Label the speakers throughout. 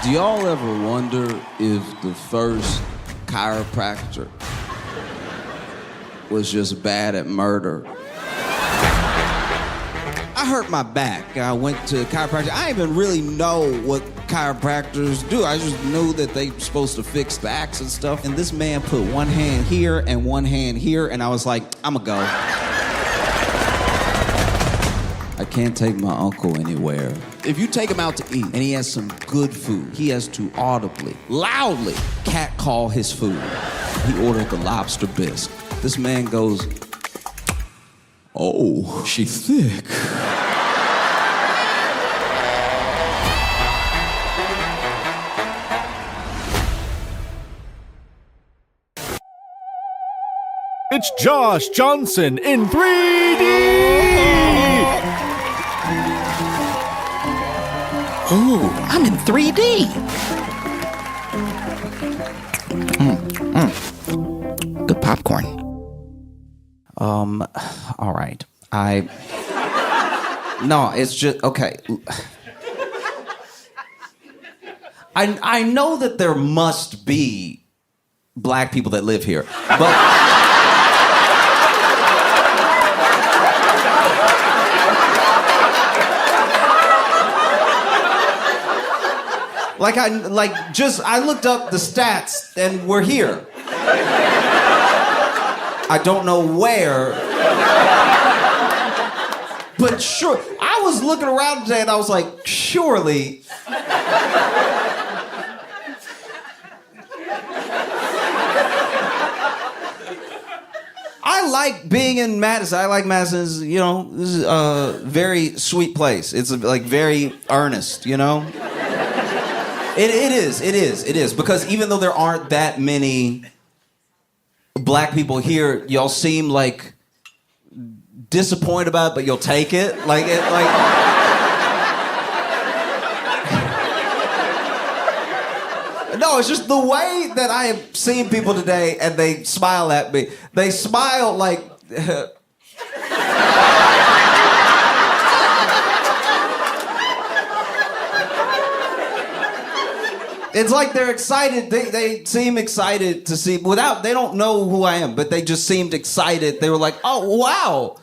Speaker 1: Do y'all ever wonder if the first chiropractor was just bad at murder? I hurt my back. I went to chiropractor. I didn't even really know what chiropractors do. I just knew that they were supposed to fix backs and stuff. And this man put one hand here and one hand here, and I was like, I'ma go. I can't take my uncle anywhere. If you take him out to eat and he has some good food, he has to audibly, loudly catcall his food. He ordered the lobster bisque. This man goes, oh, she thick.
Speaker 2: It's Josh Johnson in 3D!
Speaker 3: Ooh, I'm in 3D. Good popcorn. All right. No, it's just, okay. I know that there must be black people that live here, but... I looked up the stats and we're here. I don't know where. But sure, I was looking around today and I was like, surely. I like being in Madison. I like Madison's, this is a very sweet place. It's like very earnest, It is. Because even though there aren't that many black people here, y'all seem like disappointed about it, but you'll take it. No, it's just the way that I have seen people today and they smile at me. They smile like... It's like they're excited. They seem excited to see, they don't know who I am, but they just seemed excited. They were like, oh, wow.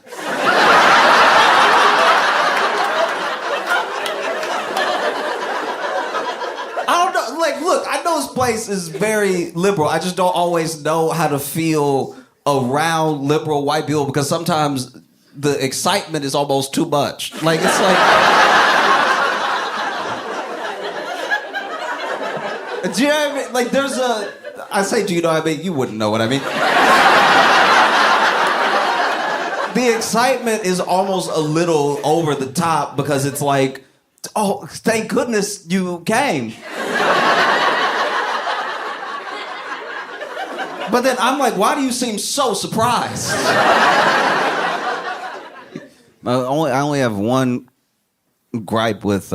Speaker 3: I don't know, look, I know this place is very liberal. I just don't always know how to feel around liberal white people because sometimes the excitement is almost too much. It's like... Do you know what I mean? I say, do you know what I mean? You wouldn't know what I mean. The excitement is almost a little over the top because it's like, oh, thank goodness you came. But then I'm like, why do you seem so surprised? I only have one gripe with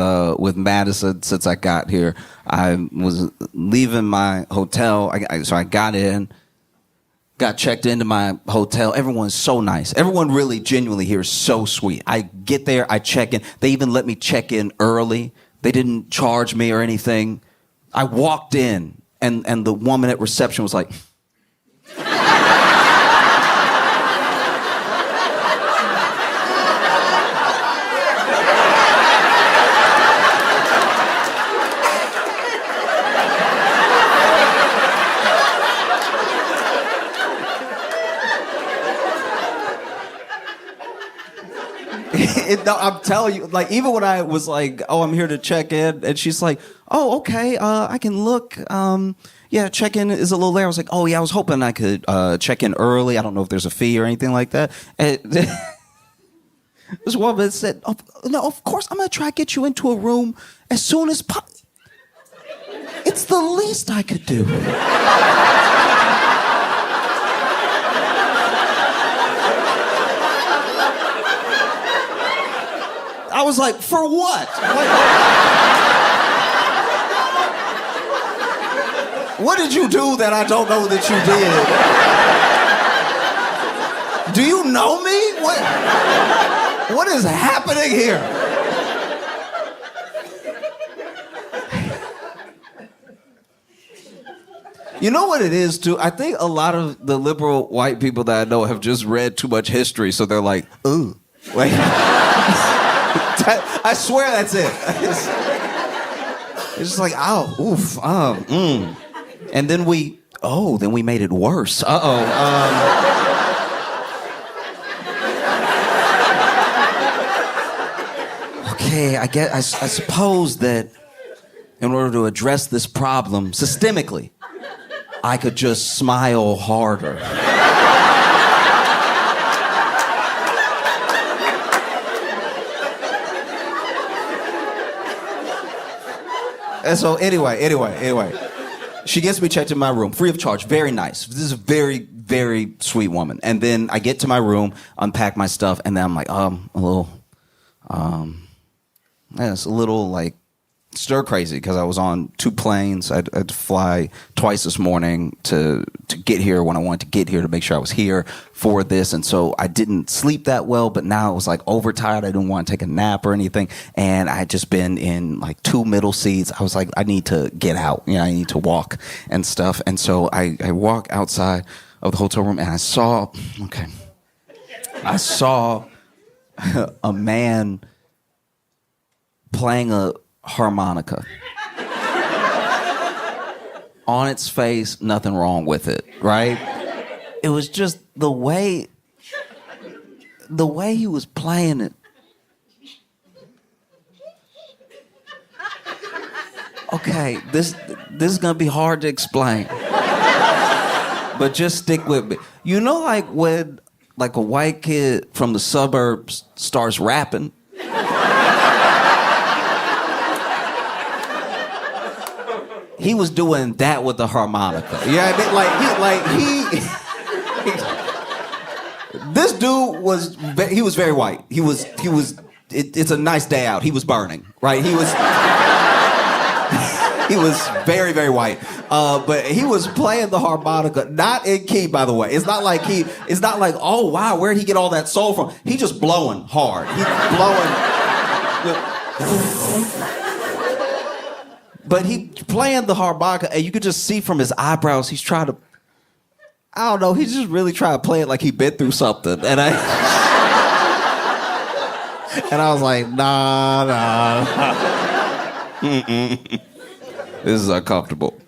Speaker 3: Madison since I got here. I was leaving my hotel, so I got checked into my hotel. Everyone's so nice. Everyone really genuinely here is so sweet. I get there, I check in. They even let me check in early. They didn't charge me or anything. I walked in, and the woman at reception was like... I'm telling you, even when I was like, oh, I'm here to check in, and she's like, oh, okay, I can look. Yeah, check-in is a little late. I was like, oh, yeah, I was hoping I could check in early. I don't know if there's a fee or anything like that. And this woman said, oh, no, of course, I'm going to try to get you into a room as soon as possible. It's the least I could do. I was like, for what? What did you do that I don't know that you did? Do you know me? What is happening here? You know what it is, too? I think a lot of the liberal white people that I know have just read too much history, so they're like, ooh. Like, I swear that's it. It's just like, oh, oof, And then we made it worse. Okay, I suppose that in order to address this problem systemically, I could just smile harder. And so anyway, she gets me checked in my room, free of charge, very nice. This is a very, very sweet woman. And then I get to my room, unpack my stuff, and then I'm like, it's a little like stir crazy because I was on 2 planes. I had to fly twice this morning to get here when I wanted to get here to make sure I was here for this. And so I didn't sleep that well, but now I was like overtired. I didn't want to take a nap or anything. And I had just been in like 2 middle seats. I was like, I need to get out. I need to walk and stuff. And so I walk outside of the hotel room and I saw a man playing a harmonica. On its face, nothing wrong with it, right? It was just the way he was playing it. Okay, this is gonna be hard to explain, but just stick with me. You know, like when like a white kid from the suburbs starts rapping. He was doing that with the harmonica. You know what I mean? This dude was very white. It's a nice day out. He was burning, right? He was very, very white. But he was playing the harmonica, not in key, by the way. It's not like, oh wow, where'd he get all that soul from? He just blowing hard. He's blowing. But he playing the harmonica, and you could just see from his eyebrows, he's trying to, I don't know, he's just really trying to play it like he'd been through something. And I was like, nah. This is uncomfortable.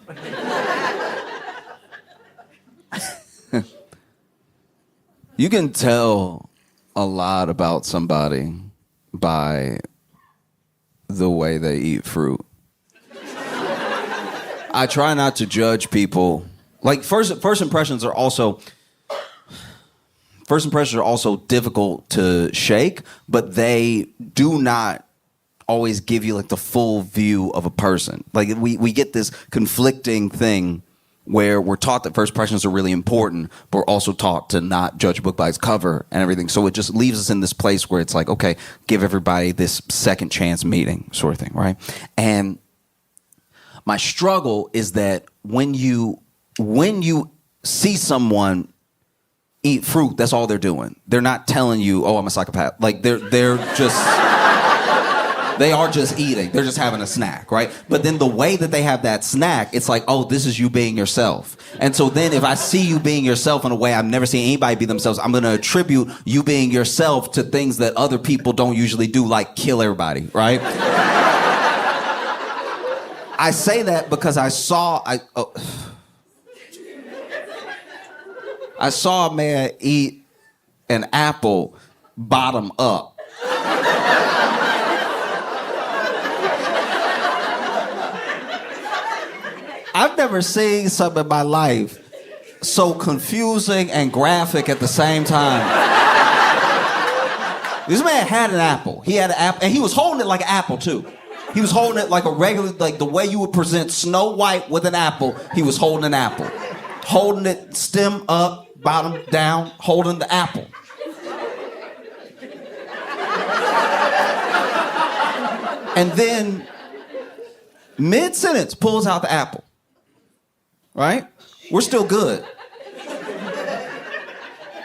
Speaker 3: You can tell a lot about somebody by the way they eat fruit. I try not to judge people. Like first impressions are also difficult to shake, but they do not always give you like the full view of a person. Like we get this conflicting thing where we're taught that first impressions are really important, but we're also taught to not judge a book by its cover and everything. So it just leaves us in this place where it's like, okay, give everybody this second chance meeting sort of thing, right? And my struggle is that when you see someone eat fruit, that's all they're doing. They're not telling you, oh, I'm a psychopath. Like they are just eating. They're just having a snack, right? But then the way that they have that snack, it's like, oh, this is you being yourself. And so then if I see you being yourself in a way I've never seen anybody be themselves, I'm going to attribute you being yourself to things that other people don't usually do, like kill everybody, right? I say that because I saw a man eat an apple bottom up. I've never seen something in my life so confusing and graphic at the same time. This man had an apple. He had an apple, and he was holding it like an apple, too. He was holding it like a regular, like the way you would present Snow White with an apple, he was holding an apple. Holding it stem up, bottom down, holding the apple. And then, mid-sentence, pulls out the apple. Right? We're still good.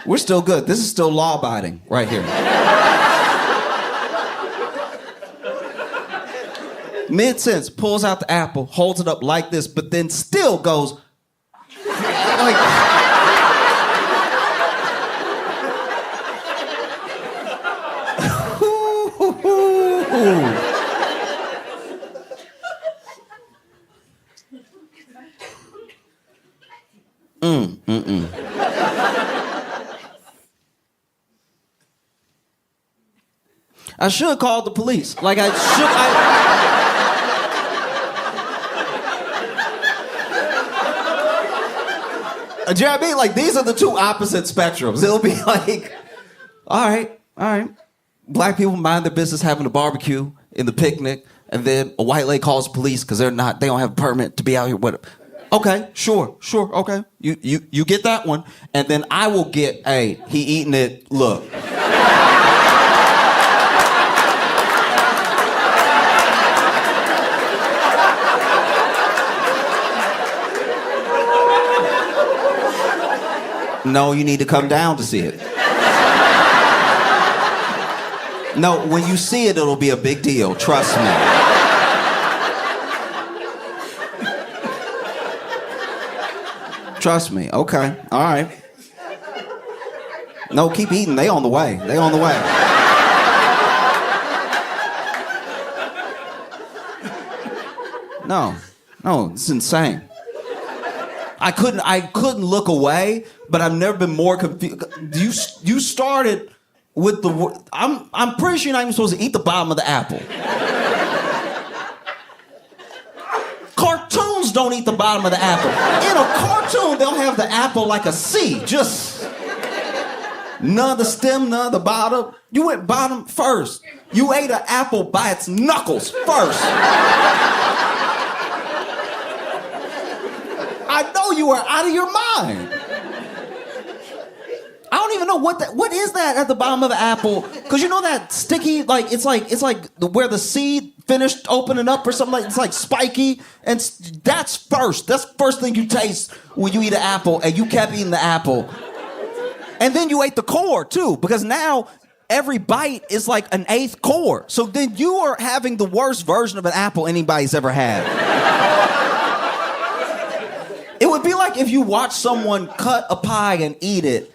Speaker 3: We're still good. This is still law-abiding right here. Mid-sentence, pulls out the apple, holds it up like this, but then still goes, I should call the police. Like I should. Do you know what I mean? Like these are the two opposite spectrums. It'll be like, all right. Black people mind their business having a barbecue in the picnic, and then a white lady calls the police because they don't have a permit to be out here with it. Okay, sure, okay. You get that one, and then I will get, hey, he eating it, look. No, you need to come down to see it. No, when you see it, it'll be a big deal. Trust me. Trust me. Okay. All right. No, keep eating. They on the way. No, it's insane. I couldn't look away, but I've never been more confused. You started with the word. I'm pretty sure you're not even supposed to eat the bottom of the apple. Cartoons don't eat the bottom of the apple. In a cartoon, they'll have the apple like a C, just none of the stem, none of the bottom. You went bottom first. You ate an apple by its knuckles first. I know you are out of your mind. I don't even know what is that at the bottom of the apple? Because you know that sticky, it's like where the seed finished opening up or something, like it's like spiky, and that's first. That's the first thing you taste when you eat an apple, and you kept eating the apple. And then you ate the core too, because now every bite is like an eighth core. So then you are having the worst version of an apple anybody's ever had. It would be like if you watch someone cut a pie and eat it,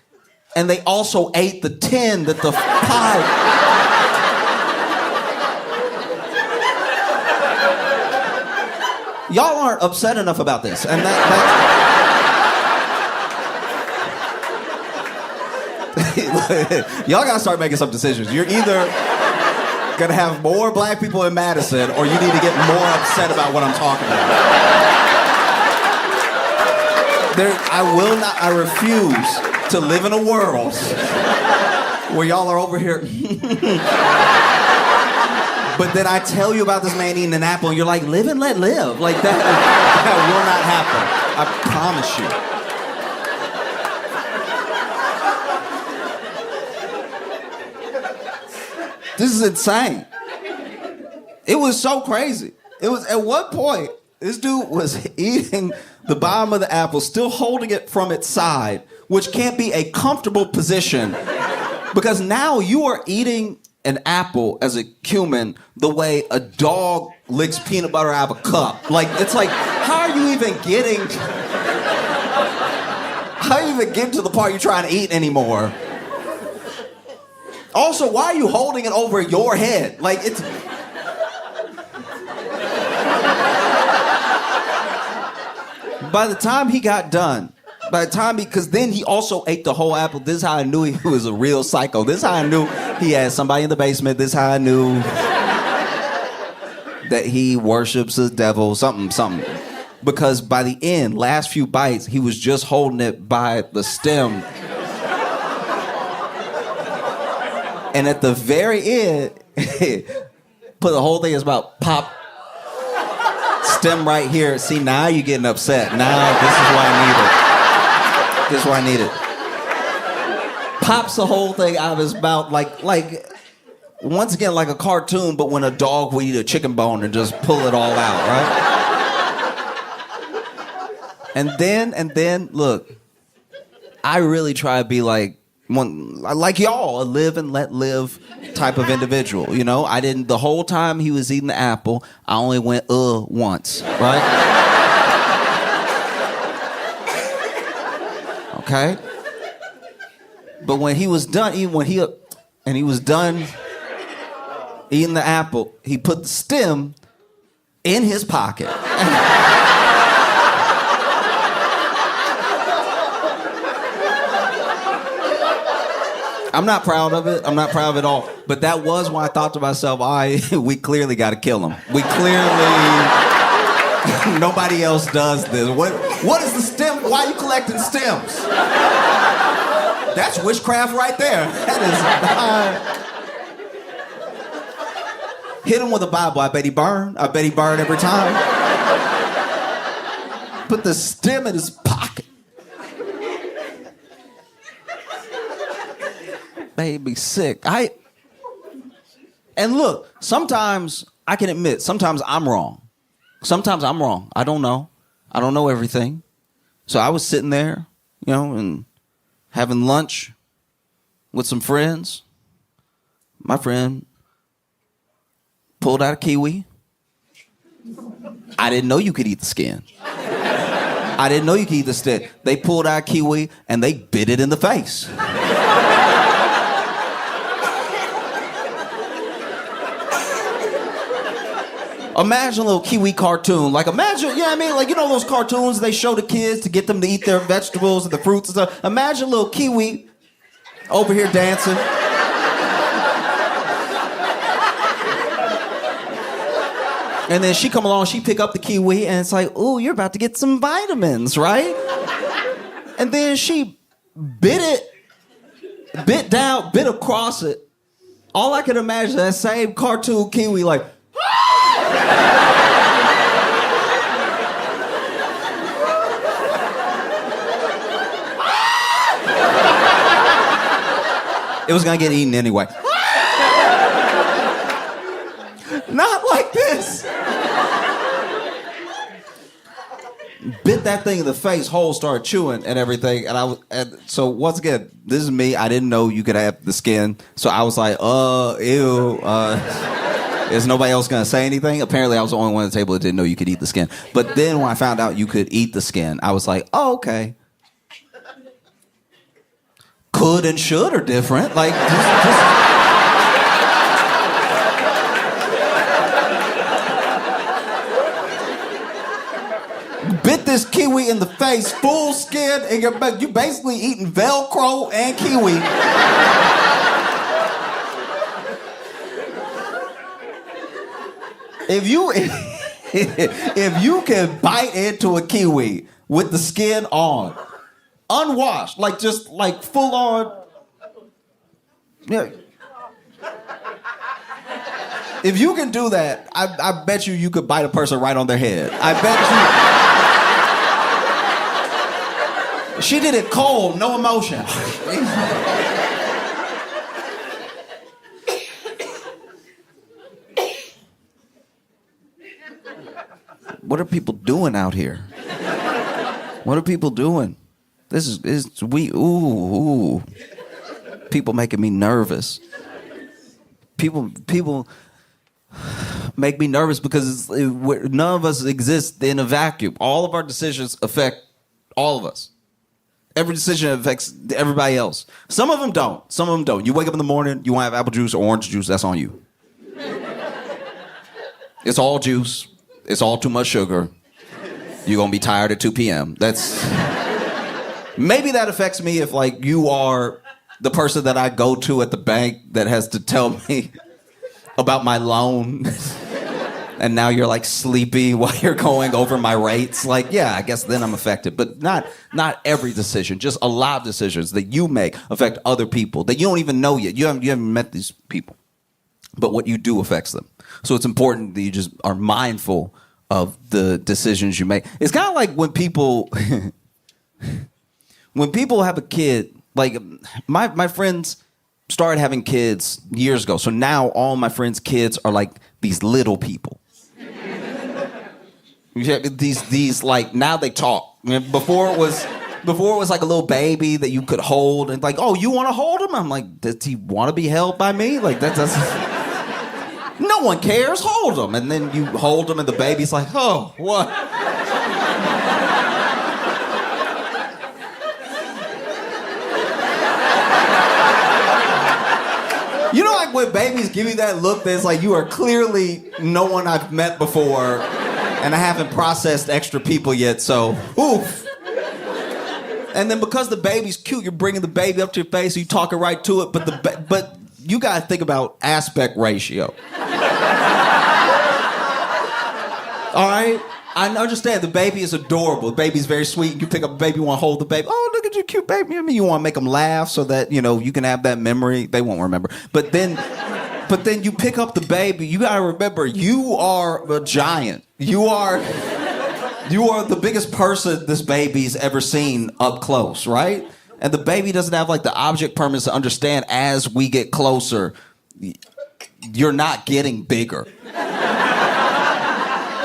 Speaker 3: and they also ate the tin that the pie... Y'all aren't upset enough about this, and y'all gotta start making some decisions. You're either gonna have more black people in Madison, or you need to get more upset about what I'm talking about. I refuse to live in a world where y'all are over here. But then I tell you about this man eating an apple, and you're like, live and let live. Like that will not happen. I promise you. This is insane. It was so crazy. It was at one point, this dude was eating the bottom of the apple, still holding it from its side, which can't be a comfortable position, because now you are eating an apple as a human the way a dog licks peanut butter out of a cup. Like, it's like, how are you even getting to the part you're trying to eat anymore? Also, why are you holding it over your head? Like, it's... By the time he got done, because then he also ate the whole apple. This is how I knew he was a real psycho. This is how I knew he had somebody in the basement. This is how I knew that he worships the devil, something. Because by the end, last few bites, he was just holding it by the stem. And at the very end, put the whole thing is about pop. Stem right here. See, now you're getting upset. Now this is why I need it. Pops the whole thing out of his mouth like once again like a cartoon, but when a dog would eat a chicken bone and just pull it all out, right? And then look, I really try to be like y'all, a live and let live type of individual, you know? I didn't, the whole time he was eating the apple, I only went, once, right? okay? But when he was done eating, he was done eating the apple, he put the stem in his pocket. I'm not proud of it. I'm not proud of it at all. But that was when I thought to myself, we clearly got to kill him. We clearly... Nobody else does this. What is the stem? Why are you collecting stems? That's witchcraft right there. That is... Hit him with a Bible. I bet he burned. I bet he burned every time. Put the stem in his pocket. Made me sick. And look, sometimes I can admit, sometimes I'm wrong. Sometimes I'm wrong. I don't know. I don't know everything. So I was sitting there, and having lunch with some friends. My friend pulled out a kiwi. I didn't know you could eat the skin. I didn't know you could eat the skin. They pulled out a kiwi and they bit it in the face. Imagine a little kiwi cartoon. Imagine, those cartoons they show the kids to get them to eat their vegetables and the fruits and stuff. Imagine a little kiwi over here dancing. And then she come along, she pick up the kiwi, and it's like, ooh, you're about to get some vitamins, right? And then she bit across it. All I can imagine is that same cartoon kiwi it was gonna get eaten anyway. Not like this. Bit that thing in the face, whole started chewing and everything. And so once again, this is me. I didn't know you could have the skin. So I was like, ew. Is nobody else gonna say anything? Apparently I was the only one at the table that didn't know you could eat the skin. But then when I found out you could eat the skin, I was like, oh, okay. Could and should are different. Bit this kiwi in the face, full skin, and you basically eating Velcro and kiwi. If you can bite into a kiwi with the skin on, unwashed, just full on. Yeah. If you can do that, I bet you could bite a person right on their head. I bet you. She did it cold, no emotion. What are people doing out here? What are people doing? Ooh. People making me nervous. People make me nervous because none of us exist in a vacuum. All of our decisions affect all of us. Every decision affects everybody else. Some of them don't. Some of them don't. You wake up in the morning, you want to have apple juice or orange juice, that's on you. It's all juice. It's all too much sugar. You're going to be tired at 2 p.m. Maybe that affects me if, you are the person that I go to at the bank that has to tell me about my loan. And now you're, sleepy while you're going over my rates. Yeah, I guess then I'm affected. But not every decision. Just a lot of decisions that you make affect other people that you don't even know yet. You haven't met these people. But what you do affects them. So it's important that you just are mindful of the decisions you make. It's kind of like when people have a kid, my friends started having kids years ago. So now all my friends' kids are these little people. These now they talk. Before it was like a little baby that you could hold and oh, you want to hold him? I'm like, does he want to be held by me? That's no one cares. Hold him. And then you hold him and the baby's like, oh, what? like when babies give you that look that's like you are clearly no one I've met before, and I haven't processed extra people yet, so oof. And then because the baby's cute, you're bringing the baby up to your face, so you talking right to it, but you gotta think about aspect ratio. All right? I understand the baby is adorable. The baby's very sweet. You pick up a baby, you want to hold the baby. Oh, look at your cute baby. I mean, you want to make them laugh so that, you can have that memory. They won't remember. But then you pick up the baby. You got to remember, you are a giant. You are the biggest person this baby's ever seen up close, right? And the baby doesn't have like the object permanence to understand as we get closer, you're not getting bigger.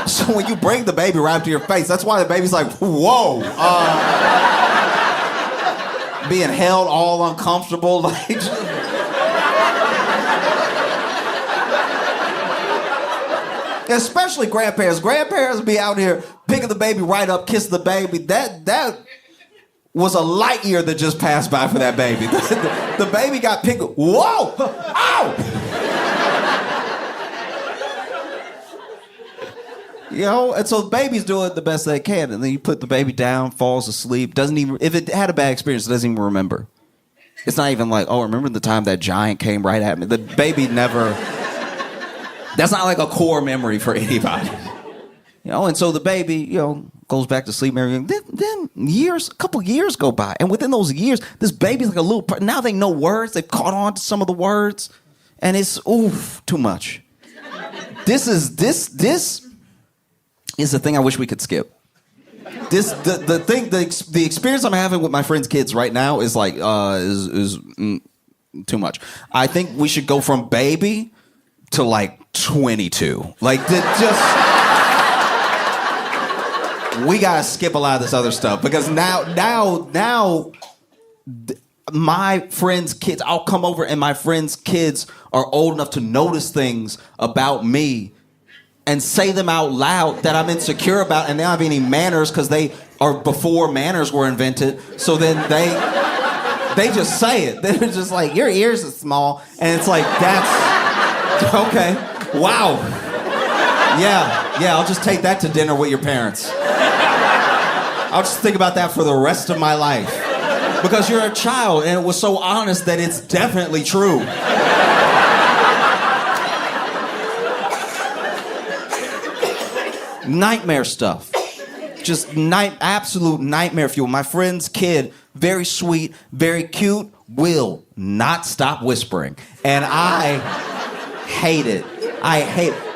Speaker 3: So when you bring the baby right up to your face, that's why the baby's like, whoa. Being held all uncomfortable. Like, especially grandparents. Grandparents be out here picking the baby right up, kissing the baby. That was a light year that just passed by for that baby. The baby got picked. Whoa! Ow! And so the baby's doing the best they can, and then you put the baby down, falls asleep, if it had a bad experience, it doesn't even remember. It's not even like, oh, remember the time that giant came right at me? The baby never, that's not like a core memory for anybody. And so the baby, goes back to sleep and everything. Then a couple years go by, and within those years, this baby's like a little, now they know words, they've caught on to some of the words, and it's, too much. This is the thing I wish we could skip. The experience I'm having with my friends' kids right now is like too much. I think we should go from baby to like 22. Like we gotta skip a lot of this other stuff because now my friends' kids, I'll come over and my friends' kids are old enough to notice things about me and say them out loud that I'm insecure about, and they don't have any manners because they are before manners were invented. So then they just say it. They're just like, your ears are small, and it's like, that's okay. Wow. Yeah. I'll just take that to dinner with your parents. I'll just think about that for the rest of my life because you're a child, and it was so honest that it's definitely true. Nightmare stuff. Just absolute nightmare fuel. My friend's kid, very sweet, very cute, will not stop whispering. And I hate it.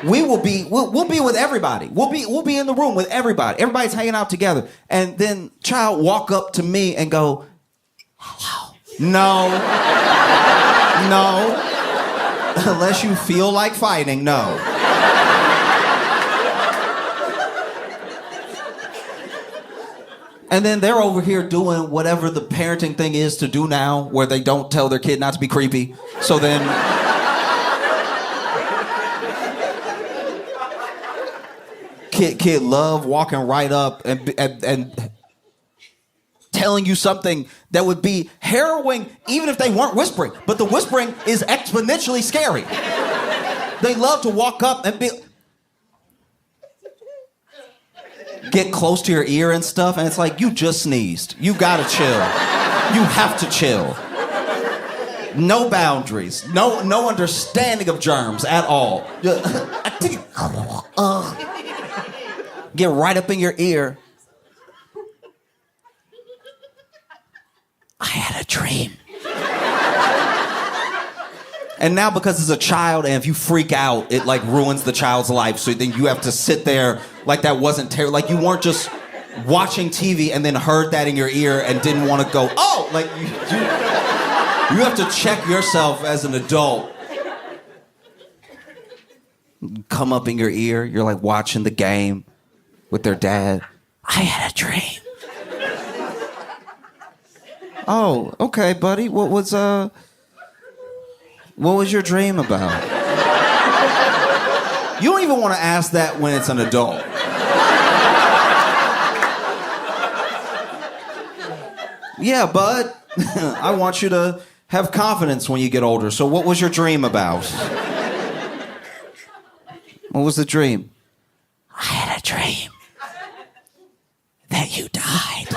Speaker 3: We'll be with everybody. We'll be in the room with everybody. Everybody's hanging out together. And then child walk up to me and go, hello. No. Unless you feel like fighting, no. And then they're over here doing whatever the parenting thing is to do now, where they don't tell their kid not to be creepy. So then kid love walking right up and telling you something that would be harrowing even if they weren't whispering. But the whispering is exponentially scary. They love to walk up and get close to your ear and stuff, and it's like, you just sneezed. You gotta chill. You have to chill. No boundaries. No understanding of germs at all. Get right up in your ear. I had a dream. And now because it's a child, and if you freak out, it like ruins the child's life. So then you have to sit there like that wasn't terrible. Like you weren't just watching TV and then heard that in your ear and didn't want to go, oh! Like you have to check yourself as an adult. Come up in your ear, you're like watching the game with their dad. I had a dream. Oh, okay, buddy. What was your dream about? You don't even want to ask that when it's an adult. Yeah, bud. I want you to have confidence when you get older. So what was your dream about? What was the dream? I had a dream that you died.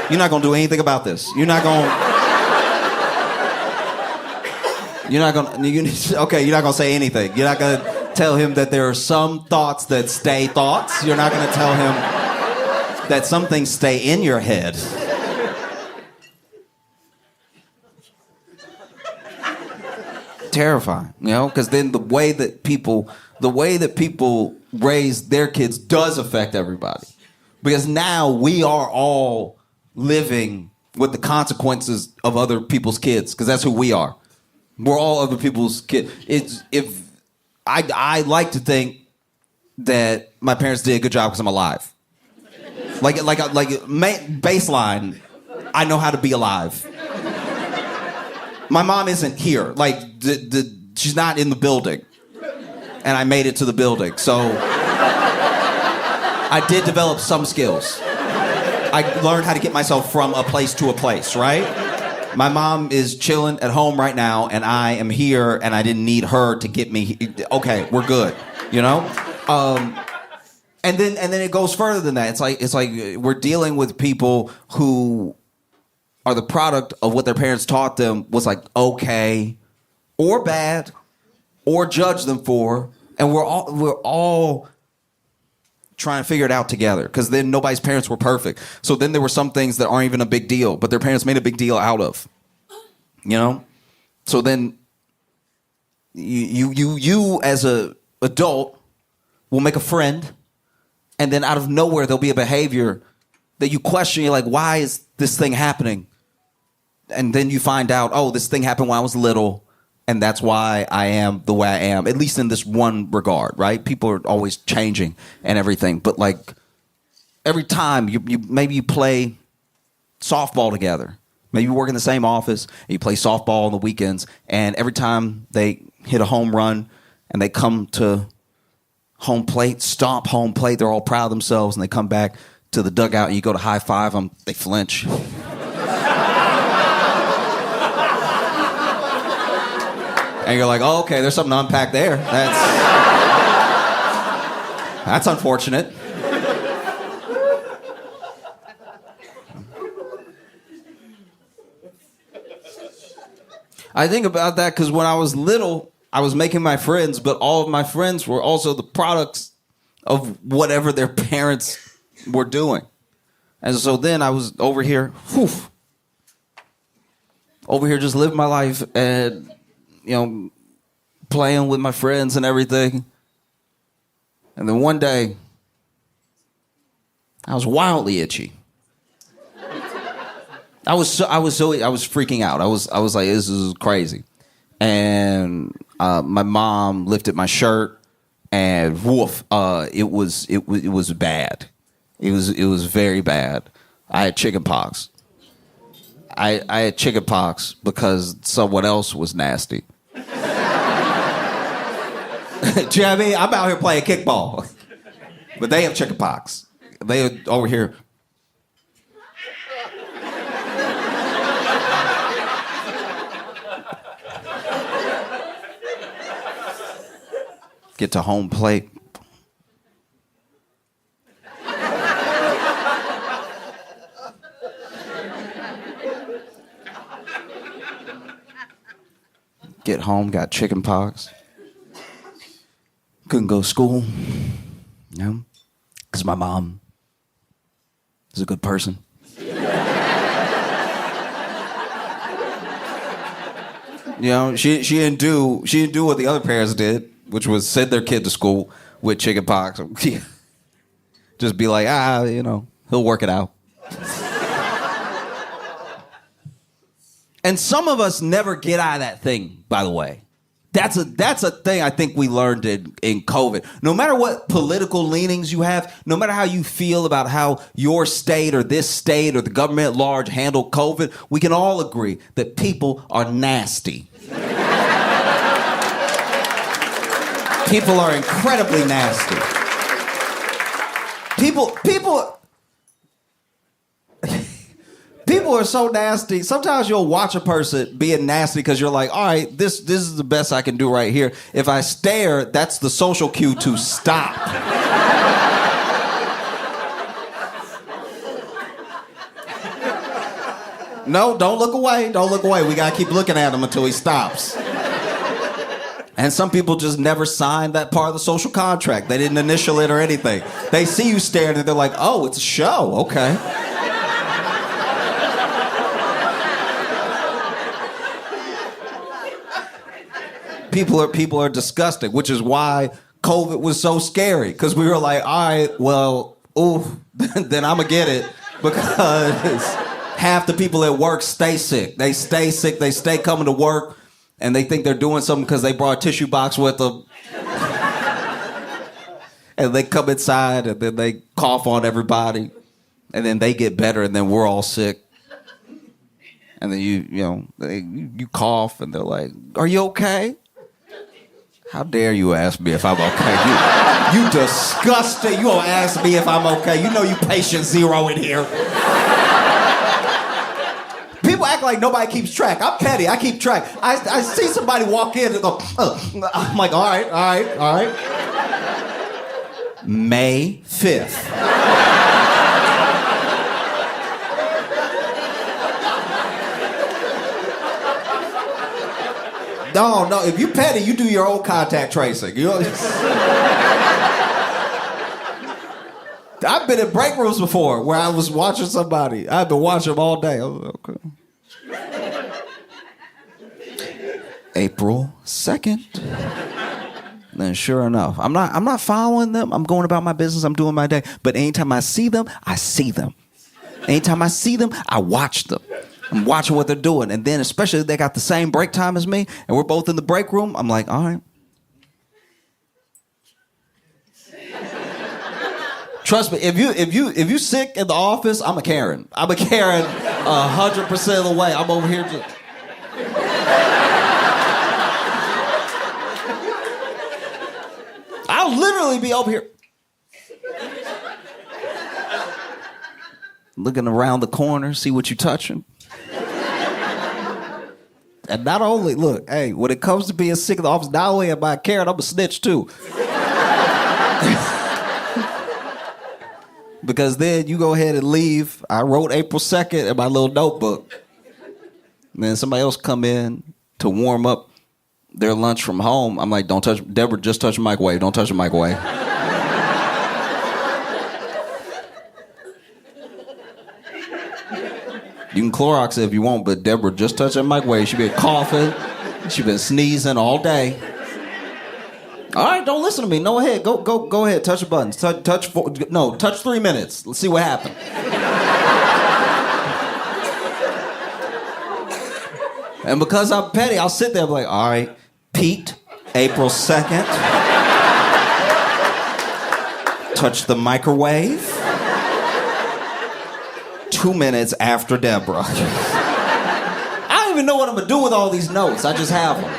Speaker 3: You're not gonna do anything about this. You're not gonna say anything. You're not gonna tell him that there are some thoughts that stay thoughts. You're not gonna tell him that some things stay in your head. Terrifying, because then the way that people raise their kids does affect everybody. Because now we are all living with the consequences of other people's kids, because that's who we are. We're all other people's kids. I like to think that my parents did a good job because I'm alive. Baseline, I know how to be alive. My mom isn't here. She's not in the building. And I made it to the building. So I did develop some skills. I learned how to get myself from a place to a place, right? My mom is chilling at home right now, and I am here, and I didn't need her to get me. Okay, we're good, And then it goes further than that. It's like we're dealing with people who are the product of what their parents taught them was okay or bad or judge them for, and we're all trying to figure it out together, because then nobody's parents were perfect. So then there were some things that aren't even a big deal, but their parents made a big deal out of. So then you as a adult will make a friend, and then out of nowhere there'll be a behavior that you question. You're like, why is this thing happening? And then you find out, this thing happened when I was little, and that's why I am the way I am, at least in this one regard, right? People are always changing and everything. But every time maybe you play softball together, maybe you work in the same office, and you play softball on the weekends, and every time they hit a home run and they come to home plate, stomp home plate, they're all proud of themselves, and they come back to the dugout and you go to high five them, they flinch. And you're like, okay, there's something to unpack there. That's unfortunate. I think about that because when I was little, I was making my friends, but all of my friends were also the products of whatever their parents were doing. And so then I was over here just living my life and playing with my friends and everything. And then one day, I was wildly itchy. I was freaking out. I was like, this is crazy. And my mom lifted my shirt, and woof, it was bad. It was very bad. I had chicken pox. I had chicken pox because someone else was nasty. Do you know what I mean? I'm out here playing kickball, but they have chicken pox. They are over here. Get to home plate. Get home, got chicken pox. Couldn't go to school, because my mom is a good person. She didn't do what the other parents did, which was send their kid to school with chicken pox. Just be like, he'll work it out. And some of us never get out of that thing, by the way. That's a thing I think we learned in COVID. No matter what political leanings you have, no matter how you feel about how your state or this state or the government at large handled COVID, we can all agree that people are nasty. People are incredibly nasty. People are so nasty. Sometimes you'll watch a person being nasty because you're like, all right, this is the best I can do right here. If I stare, that's the social cue to stop. No, don't look away. Don't look away. We got to keep looking at him until he stops. And some people just never signed that part of the social contract. They didn't initial it or anything. They see you staring and they're like, oh, it's a show. Okay. People are disgusting, which is why COVID was so scary. Because we were like, all right, well, then I'm going to get it. Because half the people at work stay sick. They stay sick. They stay coming to work. And they think they're doing something because they brought a tissue box with them. And they come inside and then they cough on everybody. And then they get better and then we're all sick. And then you cough and they're like, are you okay? How dare you ask me if I'm okay? You disgusting. You gonna ask me if I'm okay. You know you patient zero in here. People act like nobody keeps track. I'm petty. I keep track. I see somebody walk in and go, I'm like, all right. May 5th. No, if you petty, you do your own contact tracing. You know? I've been in break rooms before where I was watching somebody. I've been watching them all day. I was like, okay. April 2nd. Then sure enough, I'm not following them. I'm going about my business. I'm doing my day. But anytime I see them, I see them. Anytime I see them, I watch them. I'm watching what they're doing. And then especially if they got the same break time as me and we're both in the break room, I'm like, all right. Trust me, if you sick in the office, I'm a Karen. I'm a Karen 100% of the way. I'm over here just... I'll literally be over here looking around the corner, see what you're touching. And not only, look, hey, when it comes to being sick in the office, not only am I a Karen, I'm a snitch too. Because then you go ahead and leave. I wrote April 2nd in my little notebook. And then somebody else come in to warm up their lunch from home. I'm like, don't touch, Deborah, just touch the microwave. Don't touch the microwave. You can Clorox it if you want, but Deborah, just touch that microwave. She been coughing. She been sneezing all day. All right, don't listen to me. No, ahead. Go ahead. Touch the buttons. Touch 3 minutes. Let's see what happens. And because I'm petty, I'll sit there and be like, all right, Pete, April 2nd. Touch the microwave. 2 minutes after Deborah. I don't even know what I'm going to do with all these notes. I just have them.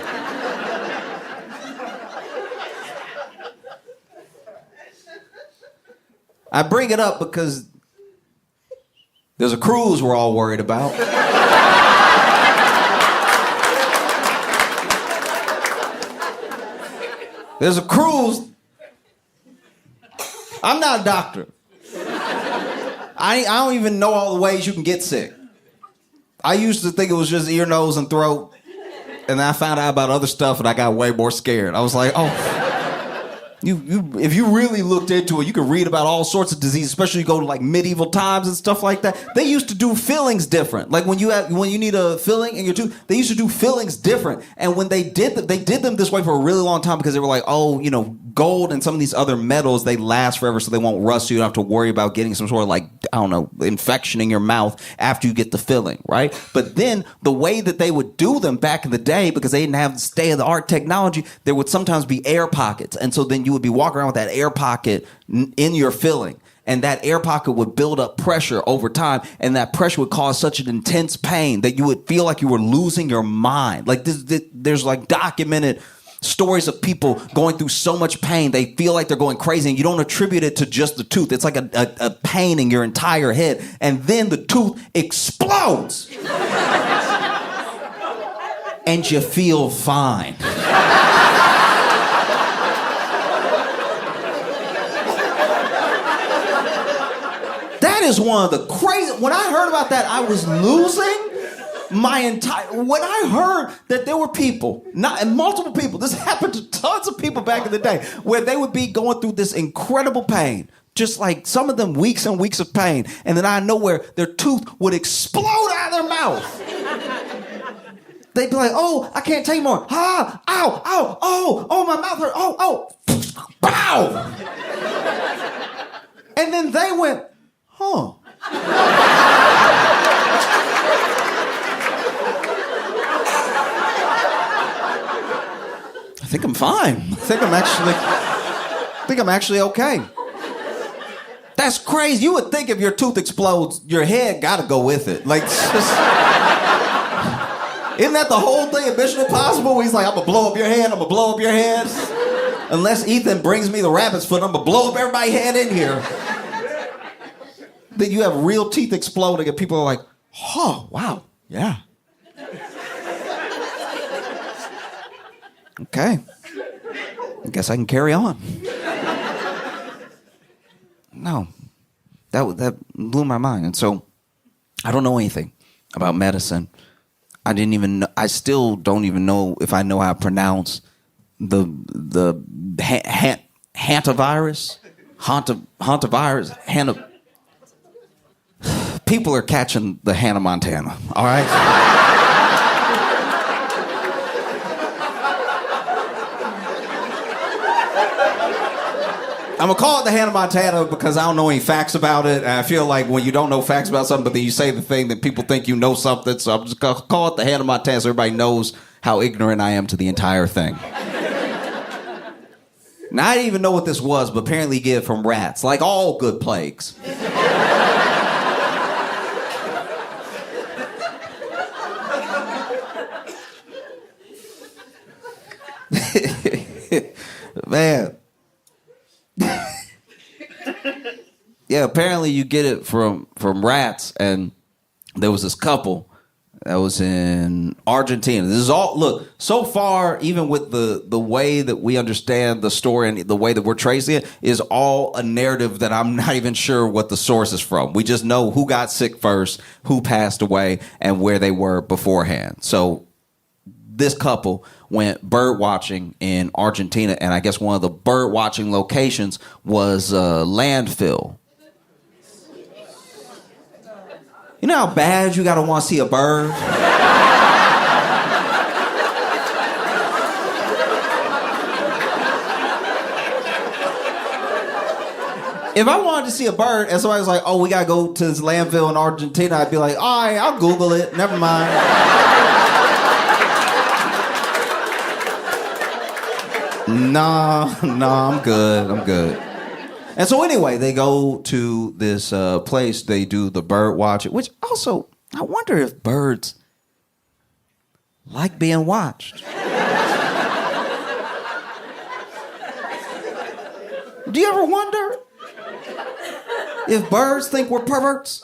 Speaker 3: I bring it up because there's a cruise we're all worried about. There's a cruise. I'm not a doctor. I don't even know all the ways you can get sick. I used to think it was just ear, nose, and throat. And then I found out about other stuff and I got way more scared. I was like, oh... if you really looked into it, you could read about all sorts of diseases, especially you go to like medieval times and stuff like that. They used to do fillings different. Like when you need a filling in your tooth, they used to do fillings different. And when they did them this way for a really long time because they were like, gold and some of these other metals, they last forever so they won't rust, so you don't have to worry about getting some sort of infection in your mouth after you get the filling, right? But then the way that they would do them back in the day, because they didn't have state-of-the-art technology, there would sometimes be air pockets. And so then you would be walking around with that air pocket in your filling. And that air pocket would build up pressure over time. And that pressure would cause such an intense pain that you would feel like you were losing your mind. Like there's like documented stories of people going through so much pain, they feel like they're going crazy, and you don't attribute it to just the tooth. It's like a pain in your entire head, and then the tooth explodes. And you feel fine. That is one of the crazy. When I heard about that, I was losing my entire. When I heard that there were people, and multiple people, this happened to tons of people back in the day, where they would be going through this incredible pain, just like some of them weeks and weeks of pain, and then out of nowhere, their tooth would explode out of their mouth. They'd be like, "Oh, I can't take more. Ah, ow, ow, oh, my mouth hurt. Oh, bow." And then they went, "Huh." I think I'm fine. I think I'm actually okay. That's crazy. You would think if your tooth explodes, your head gotta go with it. Like, isn't that the whole thing of Mission Impossible? Where he's like, "I'm gonna blow up your head, I'm gonna blow up your head. Unless Ethan brings me the rabbit's foot, I'm gonna blow up everybody's head in here." Then you have real teeth exploding and people are like, "Oh, wow, yeah. Okay. I guess I can carry on." No. That blew my mind. And so I don't know anything about medicine. I didn't even know, I still don't even know if I know how to pronounce the Hantavirus. Hantavirus. People are catching the Hannah Montana, all right? I'm gonna call it the Hannah Montana because I don't know any facts about it. And I feel like when you don't know facts about something, but then you say the thing, that people think you know something. So I'm just gonna call it the Hannah Montana so everybody knows how ignorant I am to the entire thing. Now, I didn't even know what this was, but apparently you get it from rats, like all good plagues. Man. Yeah, apparently you get it from rats, and there was this couple that was in Argentina. This is all, look, so far, even with the way that we understand the story and the way that we're tracing it, is all a narrative that I'm not even sure what the source is from. We just know who got sick first, who passed away, and where they were beforehand. So this couple went bird watching in Argentina, and I guess one of the bird watching locations was a landfill. You know how bad you gotta want to see a bird? If I wanted to see a bird and somebody was like, "Oh, we gotta go to this landfill in Argentina," I'd be like, "All right, I'll Google it. Never mind." No, I'm good. And so anyway, they go to this place, they do the bird watching, which also, I wonder if birds like being watched. Do you ever wonder if birds think we're perverts?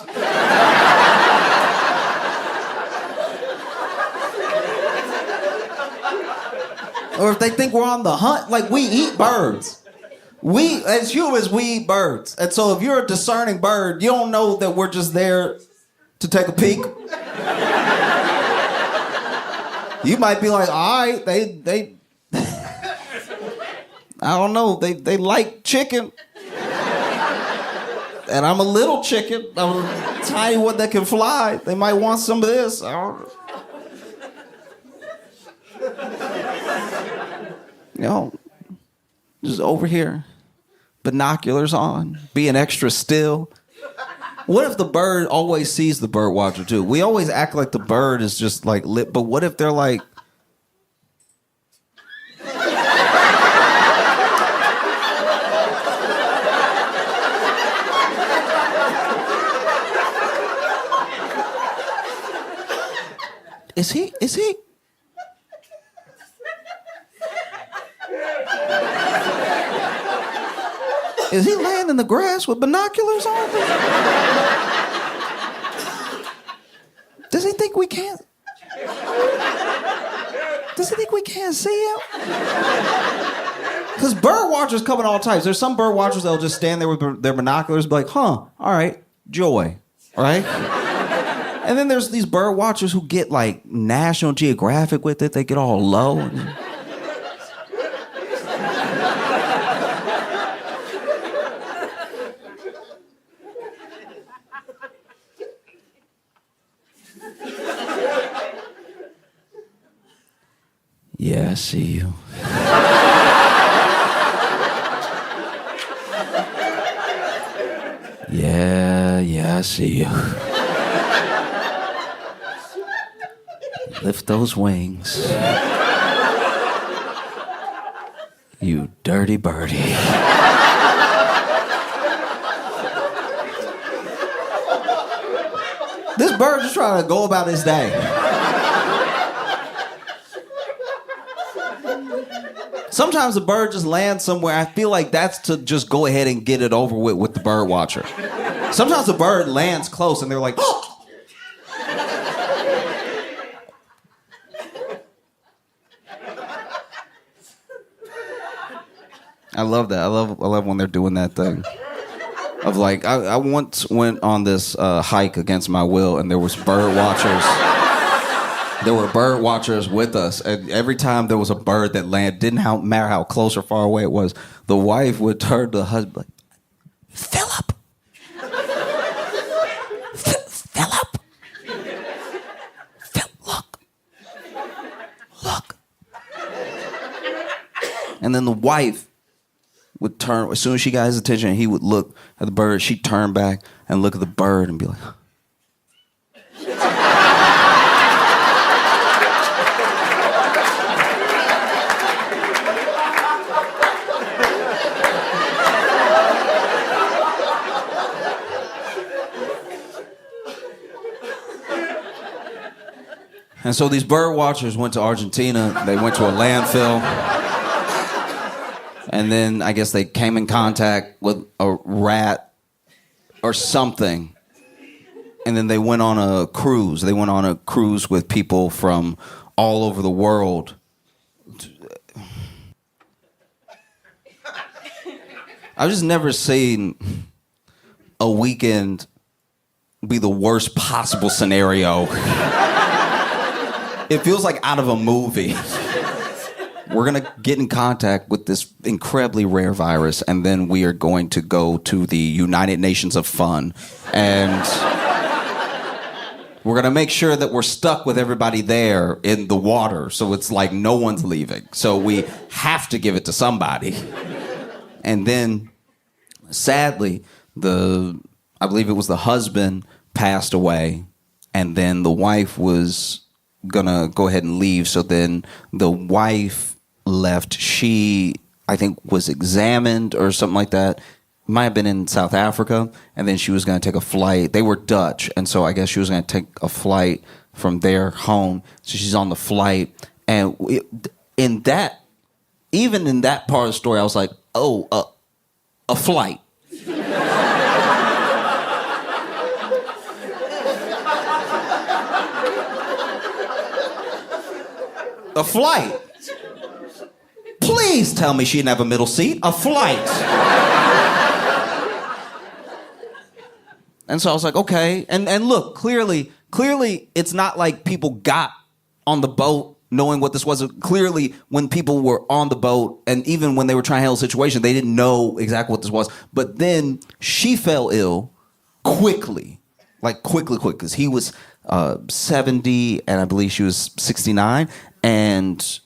Speaker 3: Or if they think we're on the hunt, like we eat birds. We, as humans, we eat birds. And so if you're a discerning bird, you don't know that we're just there to take a peek. You might be like, all right, they I don't know, they like chicken. And I'm a little chicken. I'm a tiny one that can fly. They might want some of this. I don't know. You know, just over here, binoculars on, being extra still. What if the bird always sees the bird watcher too? We always act like the bird is just like lit, but what if they're like... Is he? Is he laying in the grass with binoculars on? Does he think we can't? Does he think we can't see him? Because bird watchers come in all types. There's some bird watchers that'll just stand there with their binoculars and be like, all right, joy, right? And then there's these bird watchers who get like National Geographic with it. They get all low. Yeah, I see you. Yeah, I see you. Lift those wings. You dirty birdie. This bird just trying to go about his day. Sometimes a bird just lands somewhere. I feel like that's to just go ahead and get it over with the bird watcher. Sometimes the bird lands close and they're like, oh! I love that. I love when they're doing that thing. Of like, I once went on this hike against my will, and there was bird watchers. There were bird watchers with us, and every time there was a bird that landed, didn't matter how close or far away it was, the wife would turn to the husband like, Philip! Philip! Look. And then the wife would turn, as soon as she got his attention, he would look at the bird, she'd turn back and look at the bird and be like, and so these bird watchers went to Argentina. They went to a landfill. And then I guess they came in contact with a rat or something. And then they went on a cruise. They went on a cruise with people from all over the world. I've just never seen a weekend be the worst possible scenario. It feels like out of a movie. We're going to get in contact with this incredibly rare virus, and then we are going to go to the United Nations of Fun. And we're going to make sure that we're stuck with everybody there in the water, so it's like no one's leaving. So we have to give it to somebody. And then, sadly, I believe it was the husband passed away, and then the wife was gonna go ahead and leave. So then the wife left. She, I think, was examined or something like that. Might have been in South Africa. And then she was gonna take a flight. They were Dutch, and so I guess she was gonna take a flight from their home. So she's on the flight, and even in that part of the story, I was like, oh, a flight. A flight. Please tell me she didn't have a middle seat. A flight. And so I was like, okay. And look, clearly, it's not like people got on the boat knowing what this was. Clearly, when people were on the boat, and even when they were trying to handle the situation, they didn't know exactly what this was. But then she fell ill quickly. Like, quickly, because he was 70, and I believe she was 69. And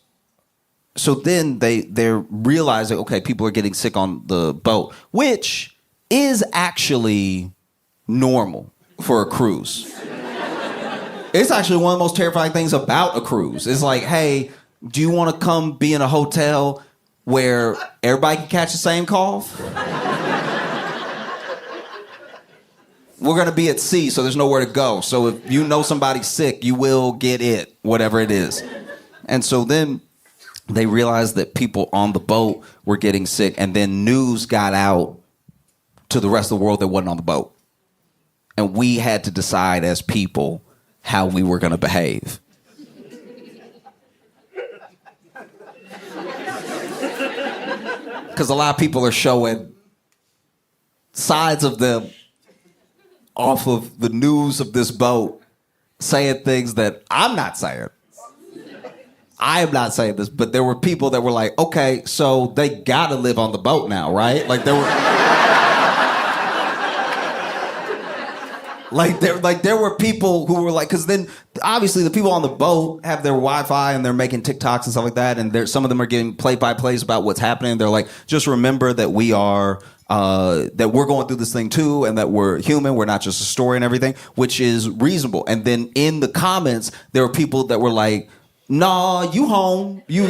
Speaker 3: so then they're realizing, okay, people are getting sick on the boat, which is actually normal for a cruise. It's actually one of the most terrifying things about a cruise. It's like, hey, do you want to come be in a hotel where everybody can catch the same cough? We're going to be at sea, so there's nowhere to go. So if you know somebody's sick, you will get it, whatever it is. And so then they realized that people on the boat were getting sick, and then news got out to the rest of the world that wasn't on the boat. And we had to decide as people how we were going to behave. Because a lot of people are showing sides of them off of the news of this boat, saying things that I'm not saying. I am not saying this, but there were people that were like, okay, so they gotta live on the boat now, right? Like there were people who were like, because then obviously the people on the boat have their Wi-Fi and they're making TikToks and stuff like that, and some of them are getting play-by-plays about what's happening. They're like, just remember that we are that we're going through this thing too, and that we're human. We're not just a story and everything, which is reasonable. And then in the comments, there were people that were like, "Nah, you home? You."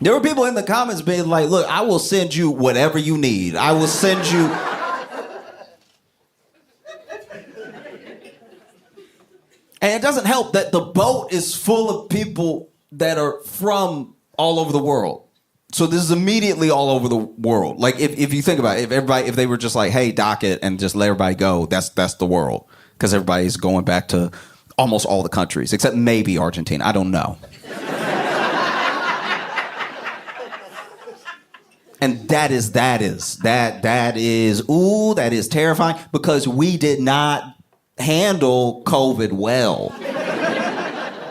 Speaker 3: There were people in the comments being like, "Look, I will send you whatever you need. I will send you." And it doesn't help that the boat is full of people that are from all over the world. So this is immediately all over the world. Like if you think about it, if they were just like, hey, dock it and just let everybody go, that's the world. Because everybody's going back to almost all the countries, except maybe Argentina. I don't know. And that is terrifying, because we did not handle COVID well.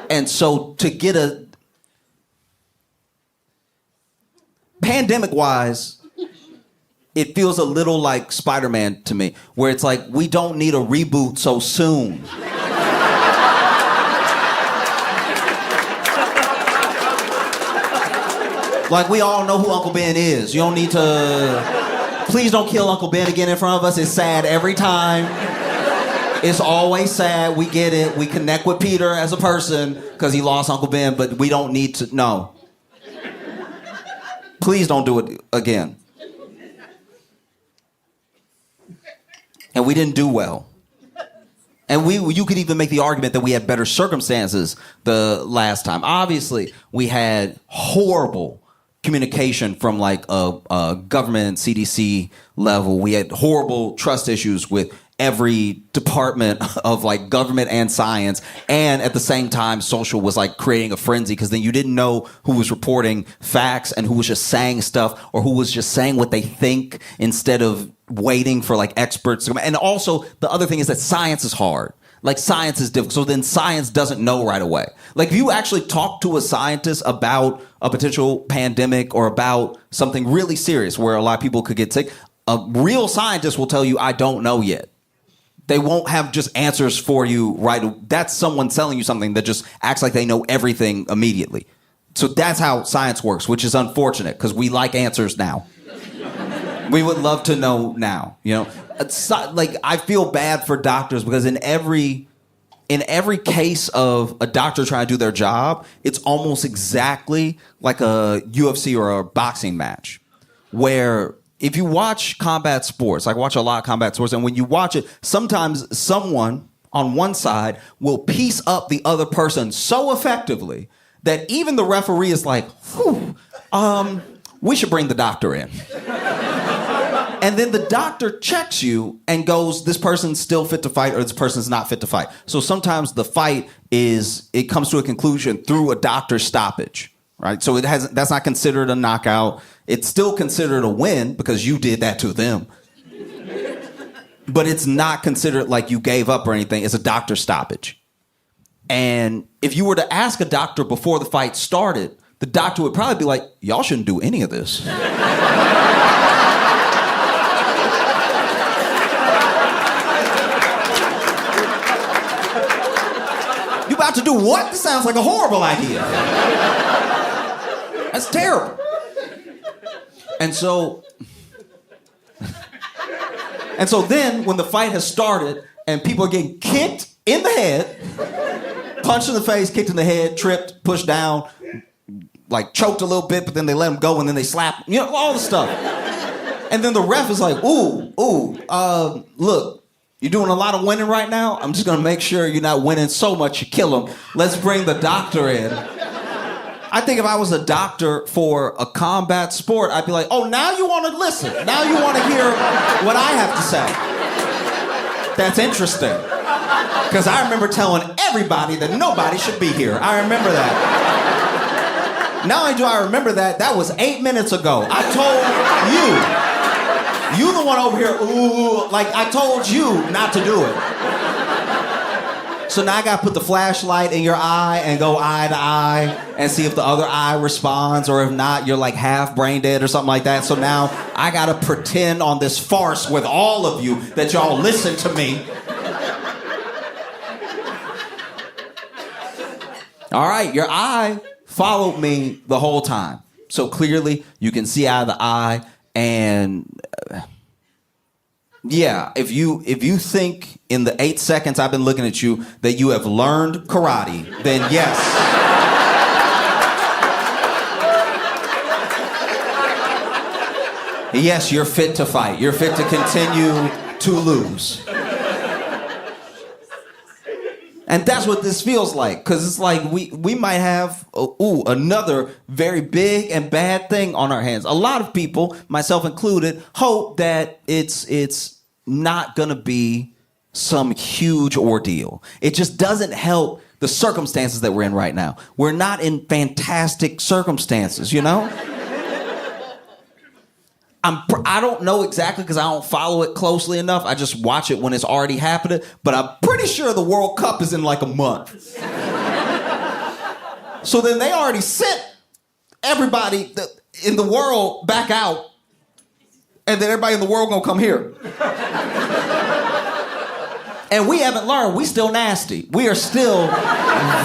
Speaker 3: And so to get a pandemic-wise, it feels a little like Spider-Man to me, where it's like, we don't need a reboot so soon. Like, we all know who Uncle Ben is. You don't need to... Please don't kill Uncle Ben again in front of us. It's sad every time. It's always sad. We get it. We connect with Peter as a person because he lost Uncle Ben, but we don't need to... No. Please don't do it again. And we didn't do well. And you could even make the argument that we had better circumstances the last time. Obviously, we had horrible communication from like a government CDC level. We had horrible trust issues with every department of like government and science, and at the same time social was like creating a frenzy, because then you didn't know who was reporting facts and who was just saying stuff, or who was just saying what they think instead of waiting for like experts to come. And also the other thing is that science is hard. Like, science is difficult, so then science doesn't know right away. Like, if you actually talk to a scientist about a potential pandemic or about something really serious where a lot of people could get sick, a real scientist will tell you, I don't know yet. They won't have just answers for you right. That's someone telling you something that just acts like they know everything immediately. So that's how science works, which is unfortunate, because we like answers now. We would love to know now, you know. It's like, I feel bad for doctors, because in every case of a doctor trying to do their job, it's almost exactly like a UFC or a boxing match, where if you watch combat sports, I watch a lot of combat sports, and when you watch it, sometimes someone on one side will piece up the other person so effectively that even the referee is like, whew, we should bring the doctor in. And then the doctor checks you and goes, this person's still fit to fight, or this person's not fit to fight. So sometimes the fight it comes to a conclusion through a doctor's stoppage, right? So that's not considered a knockout. It's still considered a win because you did that to them. But it's not considered like you gave up or anything. It's a doctor stoppage. And if you were to ask a doctor before the fight started, the doctor would probably be like, y'all shouldn't do any of this. You about to do what? This sounds like a horrible idea. That's terrible. And so then when the fight has started and people are getting kicked in the head, punched in the face, kicked in the head, tripped, pushed down, like choked a little bit, but then they let them go and then they slap, all the stuff. And then the ref is like, look, You doing a lot of winning right now? I'm just gonna make sure you're not winning so much you kill him. Let's bring the doctor in. I think if I was a doctor for a combat sport, I'd be like, oh, now you want to listen. Now you want to hear what I have to say. That's interesting. Because I remember telling everybody that nobody should be here. I remember that. Not only do I remember that, that was 8 minutes ago. I told you. You the one over here, ooh, like I told you not to do it. So now I gotta put the flashlight in your eye and go eye to eye and see if the other eye responds, or if not, you're like half brain dead or something like that. So now I gotta pretend on this farce with all of you that y'all listen to me. All right, your eye followed me the whole time. So clearly you can see eye to eye, and yeah, if you think in the 8 seconds I've been looking at you that you have learned karate, then yes. Yes, you're fit to fight. You're fit to continue to lose. And that's what this feels like, because it's like we might have another very big and bad thing on our hands. A lot of people, myself included, hope that it's not gonna be some huge ordeal. It just doesn't help the circumstances that we're in right now. We're not in fantastic circumstances, you know? I don't know exactly because I don't follow it closely enough. I just watch it when it's already happening. But I'm pretty sure the World Cup is in like a month. So then they already sent everybody in the world back out. And then everybody in the world gonna come here. And we haven't learned. We still nasty. We are still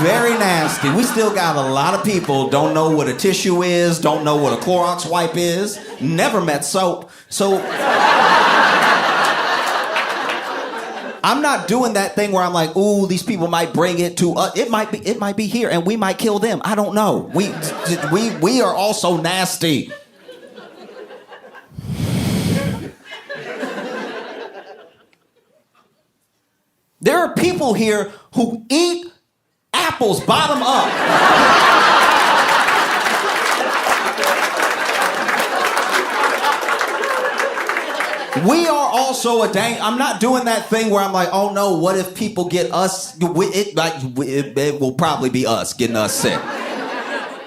Speaker 3: very nasty. We still got a lot of people don't know what a tissue is, don't know what a Clorox wipe is, never met soap. So I'm not doing that thing where I'm like, ooh, these people might bring it to us. It might be here, and we might kill them. I don't know. We are also nasty. There are people here who eat apples bottom up. We are also I'm not doing that thing where I'm like, oh no, what if people get us? It will probably be us getting us sick.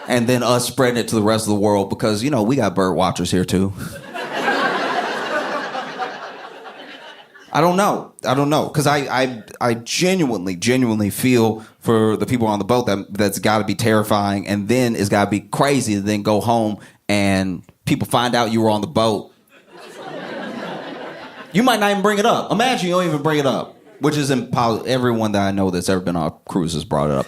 Speaker 3: And then us spreading it to the rest of the world because, you know, we got bird watchers here too. I don't know. Because I genuinely feel for the people on the boat that's got to be terrifying, and then it's got to be crazy to then go home and people find out you were on the boat. You might not even bring it up. Imagine you don't even bring it up, which is impossible. Everyone that I know that's ever been on a cruise has brought it up.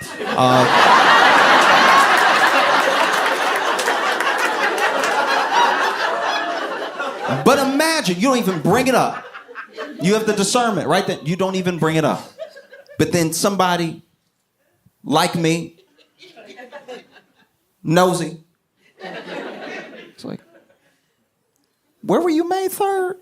Speaker 3: But imagine you don't even bring it up. You have the discernment, right? That you don't even bring it up. But then somebody like me, nosy, it's like, where were you May 3rd?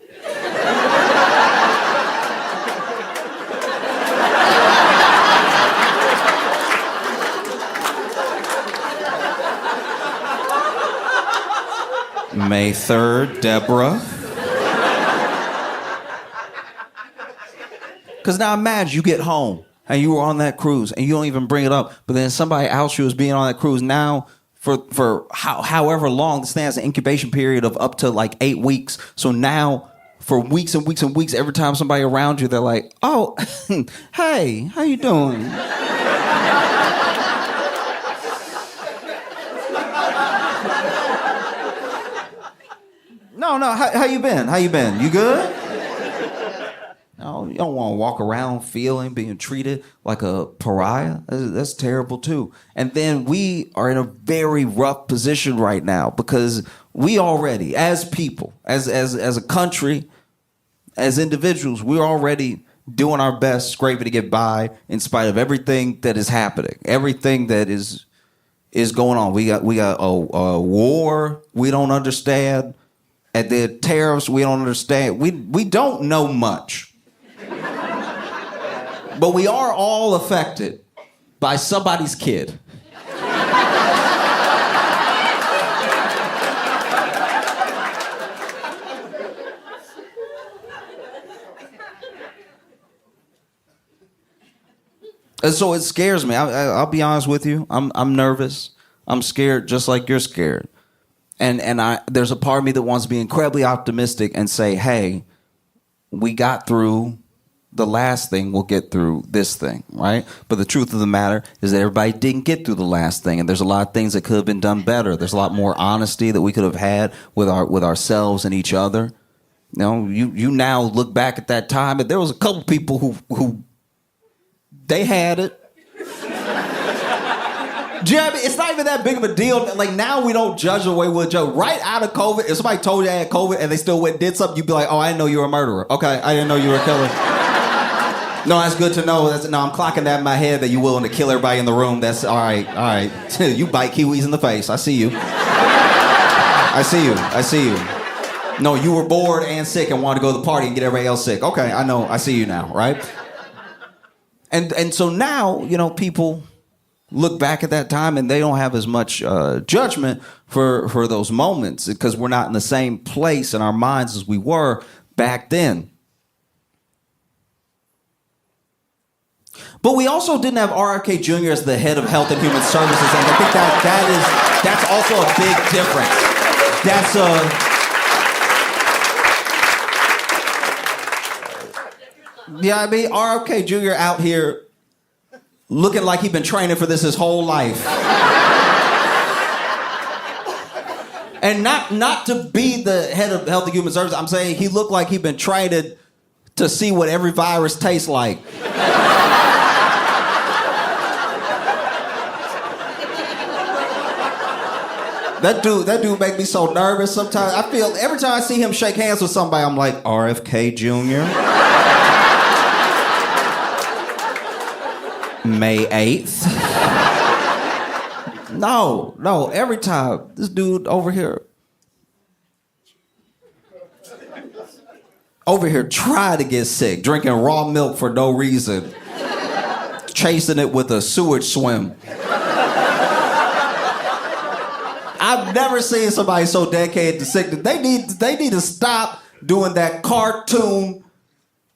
Speaker 3: May 3rd, Deborah. Because now imagine you get home and you were on that cruise and you don't even bring it up, but then somebody else you was being on that cruise now for however long, this thing has an incubation period of up to like 8 weeks. So now for weeks and weeks and weeks, every time somebody around you, they're like, oh, hey, how you doing? No, how you been? How you been? You good? No, you don't want to walk around being treated like a pariah. That's terrible too. And then we are in a very rough position right now because we already, as people, as a country, as individuals, we're already doing our best, scraping to get by in spite of everything that is happening, everything that is going on. We got a war we don't understand, and the tariffs we don't understand. We don't know much.
Speaker 1: But we are all affected by somebody's kid. And so it scares me. I'll be honest with you. I'm nervous. I'm scared, just like you're scared. And there's a part of me that wants to be incredibly optimistic and say, hey, we got through the last thing, we'll get through this thing, right? But the truth of the matter is that everybody didn't get through the last thing, and there's a lot of things that could have been done better. There's a lot more honesty that we could have had with ourselves and each other. You know, you now look back at that time, and there was a couple people who they had it. Do you know what I mean? It's not even that big of a deal. Like, now we don't judge the way we'll judge. Right out of COVID, if somebody told you they had COVID and they still went and did something, you'd be like, oh, I didn't know you were a murderer. Okay, I didn't know you were a killer. No, that's good to know. No, I'm clocking that in my head that you're willing to kill everybody in the room. That's all right. You bite kiwis in the face. I see you. I see you. No, you were bored and sick and wanted to go to the party and get everybody else sick. Okay, I know. I see you now, right? And so now, you know, people look back at that time and they don't have as much judgment for those moments because we're not in the same place in our minds as we were back then. But we also didn't have RFK Jr. as the head of Health and Human Services, and I think that's also a big difference. I mean, RFK Jr. out here looking like he's been training for this his whole life. And not to be the head of Health and Human Services, I'm saying he looked like he'd been training to see what every virus tastes like. That dude make me so nervous sometimes. I feel every time I see him shake hands with somebody, I'm like, RFK Jr. May 8th. No, every time. This dude over here trying to get sick, drinking raw milk for no reason, chasing it with a sewage swim. I've never seen somebody so dedicated to sickness. They need to stop doing that cartoon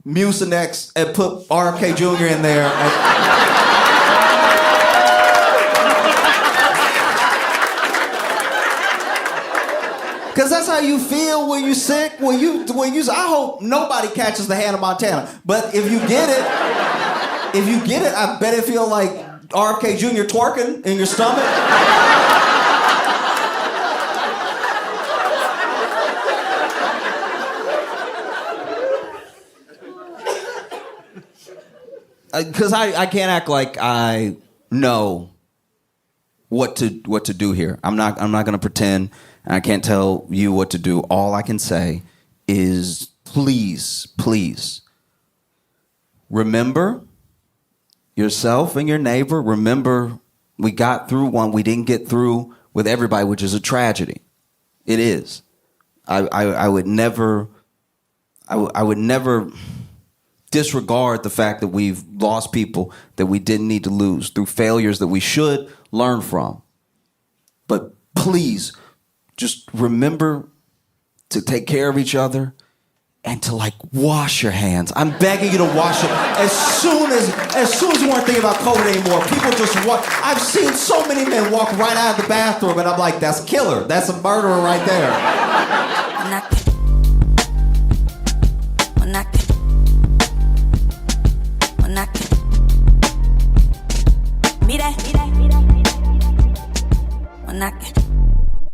Speaker 1: Mucinex and put RFK Jr. in there. Cause that's how you feel when you're sick. I hope nobody catches the Hannah Montana. But if you get it, I bet it feel like RFK Jr. twerking in your stomach. Because I can't act like I know what to do here. I'm not going to pretend, and I can't tell you what to do. All I can say is please remember yourself and your neighbor. Remember, we got through one we didn't get through with everybody, which is a tragedy. It is. I would never disregard the fact that we've lost people that we didn't need to lose through failures that we should learn from. But please, just remember to take care of each other and to wash your hands. I'm begging you to wash it. As soon as you weren't thinking about COVID anymore, people just walk. I've seen so many men walk right out of the bathroom and I'm like, that's a killer. That's a murderer right there.
Speaker 4: When I